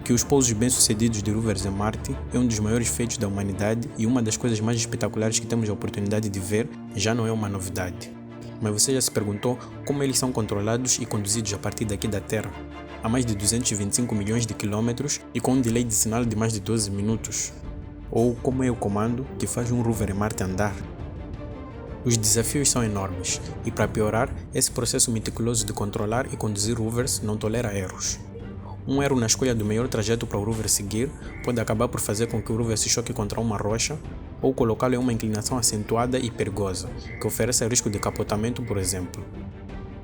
que os pousos bem-sucedidos de rovers em Marte é um dos maiores feitos da humanidade e uma das coisas mais espetaculares que temos a oportunidade de ver já não é uma novidade. Mas você já se perguntou como eles são controlados e conduzidos a partir daqui da Terra, a mais de 225 milhões de quilômetros e com um delay de sinal de mais de 12 minutos? Ou como é o comando que faz um rover em Marte andar? Os desafios são enormes e, para piorar, esse processo meticuloso de controlar e conduzir rovers não tolera erros. Um erro na escolha do melhor trajeto para o rover seguir pode acabar por fazer com que o rover se choque contra uma rocha ou colocá-lo em uma inclinação acentuada e perigosa, que ofereça risco de capotamento, por exemplo.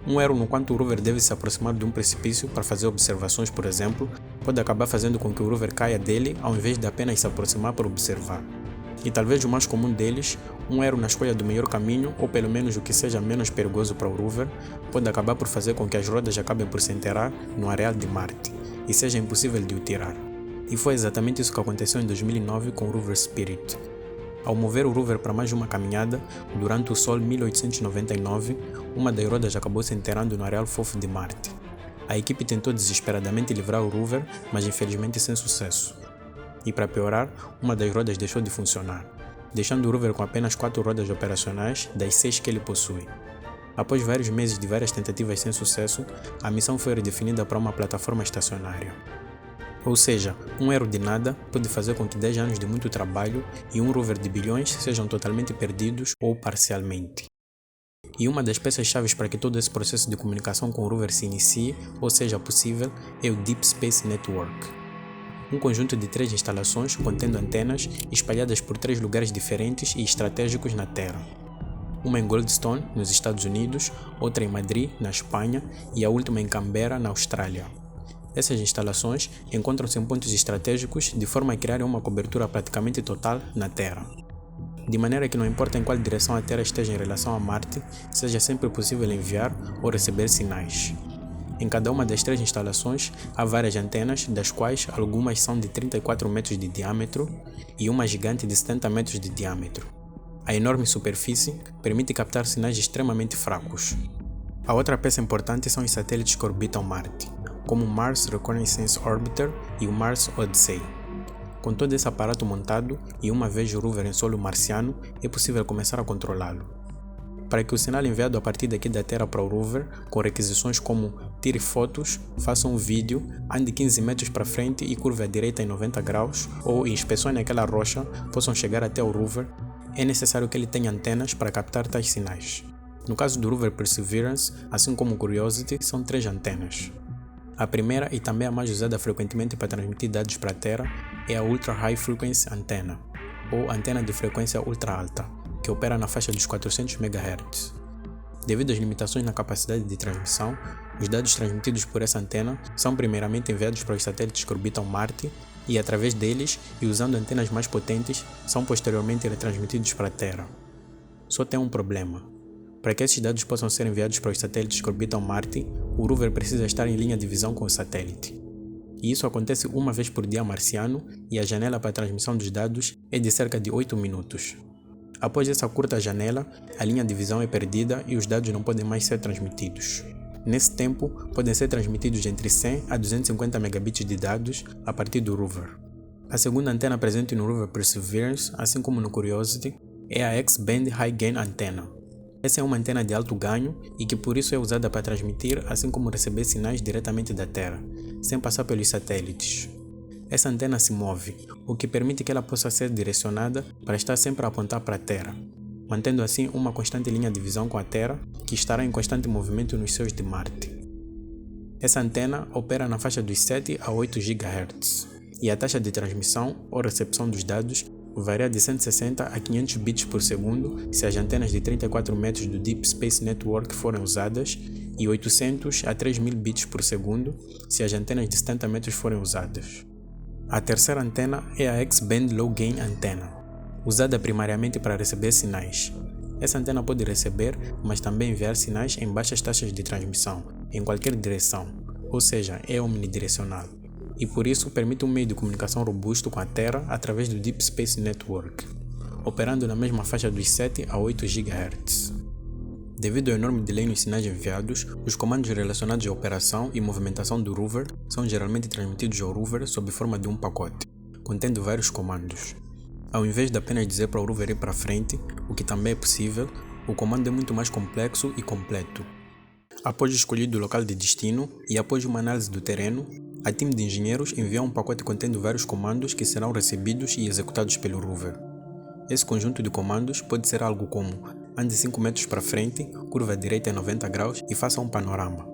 Um erro no quanto o rover deve se aproximar de um precipício para fazer observações, por exemplo, pode acabar fazendo com que o rover caia dele ao invés de apenas se aproximar para observar. E talvez o mais comum deles, um erro na escolha do melhor caminho, ou pelo menos o que seja menos perigoso para o rover, pode acabar por fazer com que as rodas acabem por se enterrar no areal de Marte e seja impossível de o tirar. E foi exatamente isso que aconteceu em 2009 com o rover Spirit. Ao mover o rover para mais uma caminhada, durante o Sol 1899, uma das rodas acabou se enterrando no areal fofo de Marte. A equipe tentou desesperadamente livrar o rover, mas infelizmente sem sucesso. E para piorar, uma das rodas deixou de funcionar, deixando o rover com apenas 4 rodas operacionais das 6 que ele possui. Após vários meses de várias tentativas sem sucesso, a missão foi redefinida para uma plataforma estacionária. Ou seja, um erro de nada pode fazer com que 10 anos de muito trabalho e um rover de bilhões sejam totalmente perdidos ou parcialmente. E uma das peças-chave para que todo esse processo de comunicação com o rover se inicie ou seja possível é o Deep Space Network. Um conjunto de 3 instalações contendo antenas espalhadas por 3 lugares diferentes e estratégicos na Terra. Uma em Goldstone, nos Estados Unidos, outra em Madrid, na Espanha e a última em Canberra, na Austrália. Essas instalações encontram-se em pontos estratégicos de forma a criar uma cobertura praticamente total na Terra. De maneira que não importa em qual direção a Terra esteja em relação a Marte, seja sempre possível enviar ou receber sinais. Em cada uma das 3 instalações há várias antenas, das quais algumas são de 34 metros de diâmetro e uma gigante de 70 metros de diâmetro. A enorme superfície permite captar sinais extremamente fracos. A outra peça importante são os satélites que orbitam Marte, como o Mars Reconnaissance Orbiter e o Mars Odyssey. Com todo esse aparato montado e uma vez o rover em solo marciano, é possível começar a controlá-lo. Para que o sinal enviado a partir daqui da Terra para o rover, com requisições como tire fotos, faça um vídeo, ande 15 metros para frente e curve à direita em 90 graus, ou inspecione aquela rocha, possam chegar até o rover, é necessário que ele tenha antenas para captar tais sinais. No caso do rover Perseverance, assim como o Curiosity, são 3 antenas. A primeira e também a mais usada frequentemente para transmitir dados para a Terra é a Ultra High Frequency Antenna, ou antena de frequência ultra alta, que opera na faixa dos 400 MHz. Devido às limitações na capacidade de transmissão, os dados transmitidos por essa antena são primeiramente enviados para os satélites que orbitam Marte e, através deles, e usando antenas mais potentes, são posteriormente retransmitidos para a Terra. Só tem um problema. Para que esses dados possam ser enviados para os satélites que orbitam Marte, o rover precisa estar em linha de visão com o satélite. E isso acontece uma vez por dia marciano e a janela para a transmissão dos dados é de cerca de 8 minutos. Após essa curta janela, a linha de visão é perdida e os dados não podem mais ser transmitidos. Nesse tempo, podem ser transmitidos entre 100 a 250 megabits de dados a partir do rover. A segunda antena presente no rover Perseverance, assim como no Curiosity, é a X-band High Gain Antenna. Essa é uma antena de alto ganho e que por isso é usada para transmitir, assim como receber sinais diretamente da Terra, sem passar pelos satélites. Essa antena se move, o que permite que ela possa ser direcionada para estar sempre a apontar para a Terra, mantendo assim uma constante linha de visão com a Terra, que estará em constante movimento nos céus de Marte. Essa antena opera na faixa dos 7 a 8 GHz, e a taxa de transmissão ou recepção dos dados varia de 160 a 500 bits por segundo se as antenas de 34 metros do Deep Space Network forem usadas e 800 a 3000 bits por segundo se as antenas de 70 metros forem usadas. A terceira antena é a X-band Low Gain Antenna, usada primariamente para receber sinais. Essa antena pode receber, mas também enviar sinais em baixas taxas de transmissão, em qualquer direção, ou seja, é omnidirecional. E por isso permite um meio de comunicação robusto com a Terra através do Deep Space Network, operando na mesma faixa dos 7 a 8 GHz. Devido ao enorme delay nos sinais enviados, os comandos relacionados à operação e movimentação do rover são geralmente transmitidos ao rover sob forma de um pacote, contendo vários comandos. Ao invés de apenas dizer para o rover ir para frente, o que também é possível, o comando é muito mais complexo e completo. Após escolhido o local de destino e após uma análise do terreno, a time de engenheiros envia um pacote contendo vários comandos que serão recebidos e executados pelo rover. Esse conjunto de comandos pode ser algo como: ande 5 metros para frente, curva direita em 90 graus e faça um panorama.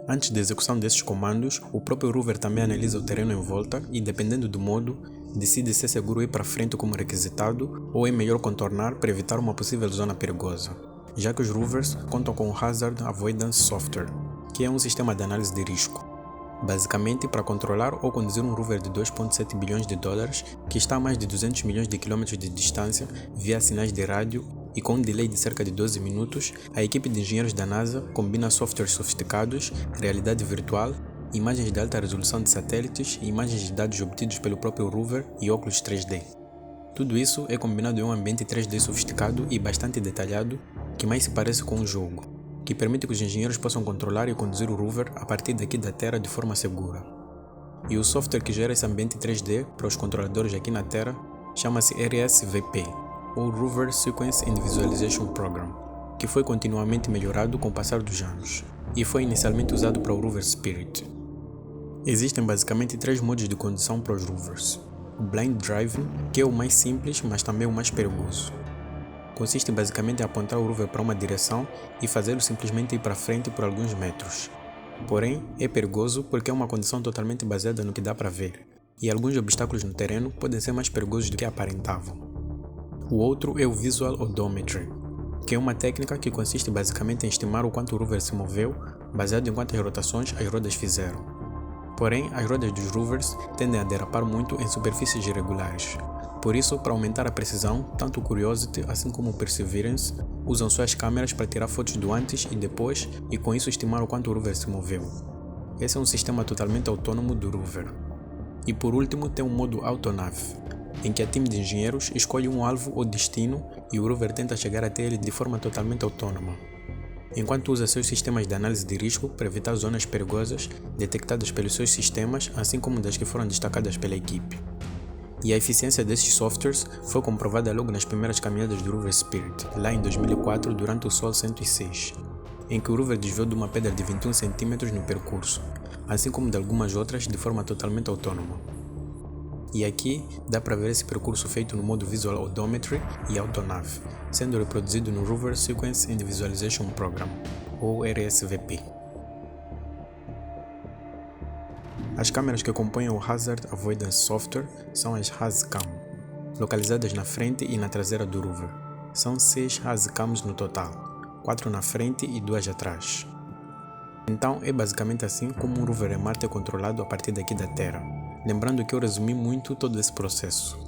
Antes da execução desses comandos, o próprio rover também analisa o terreno em volta e, dependendo do modo, decide se é seguro ir para frente como requisitado ou é melhor contornar para evitar uma possível zona perigosa, já que os rovers contam com o Hazard Avoidance Software, que é um sistema de análise de risco. Basicamente, para controlar ou conduzir um rover de 2,7 bilhões de dólares que está a mais de 200 milhões de quilômetros de distância via sinais de rádio e com um delay de cerca de 12 minutos, a equipe de engenheiros da NASA combina softwares sofisticados, realidade virtual, imagens de alta resolução de satélites e imagens de dados obtidos pelo próprio rover e óculos 3D. Tudo isso é combinado em um ambiente 3D sofisticado e bastante detalhado que mais se parece com um jogo, que permite que os engenheiros possam controlar e conduzir o rover a partir daqui da Terra de forma segura. E o software que gera esse ambiente 3D para os controladores aqui na Terra chama-se RSVP, ou Rover Sequence and Visualization Program, que foi continuamente melhorado com o passar dos anos, e foi inicialmente usado para o rover Spirit. Existem basicamente 3 modos de condução para os rovers. O Blind Driving, que é o mais simples, mas também o mais perigoso. Consiste basicamente em apontar o rover para uma direção e fazê-lo simplesmente ir para frente por alguns metros. Porém, é perigoso porque é uma condição totalmente baseada no que dá para ver, e alguns obstáculos no terreno podem ser mais perigosos do que aparentavam. O outro é o Visual Odometry, que é uma técnica que consiste basicamente em estimar o quanto o rover se moveu, baseado em quantas rotações as rodas fizeram. Porém, as rodas dos rovers tendem a derrapar muito em superfícies irregulares. Por isso, para aumentar a precisão, tanto o Curiosity assim como o Perseverance usam suas câmeras para tirar fotos do antes e depois e com isso estimar o quanto o rover se moveu. Esse é um sistema totalmente autônomo do rover. E por último tem o modo Autonav, em que a time de engenheiros escolhe um alvo ou destino e o rover tenta chegar até ele de forma totalmente autônoma, enquanto usa seus sistemas de análise de risco para evitar zonas perigosas detectadas pelos seus sistemas, assim como das que foram destacadas pela equipe. E a eficiência desses softwares foi comprovada logo nas primeiras caminhadas do rover Spirit, lá em 2004 durante o Sol 106, em que o rover desviou de uma pedra de 21 cm no percurso, assim como de algumas outras de forma totalmente autônoma. E aqui dá para ver esse percurso feito no modo Visual Odometry e Autonav, sendo reproduzido no Rover Sequence and Visualization Program, ou RSVP. As câmeras que compõem o Hazard Avoidance Software são as HazCam, localizadas na frente e na traseira do rover. São 6 HazCams no total, 4 na frente e 2 atrás. Então é basicamente assim como um rover em Marte é controlado a partir daqui da Terra. Lembrando que eu resumi muito todo esse processo.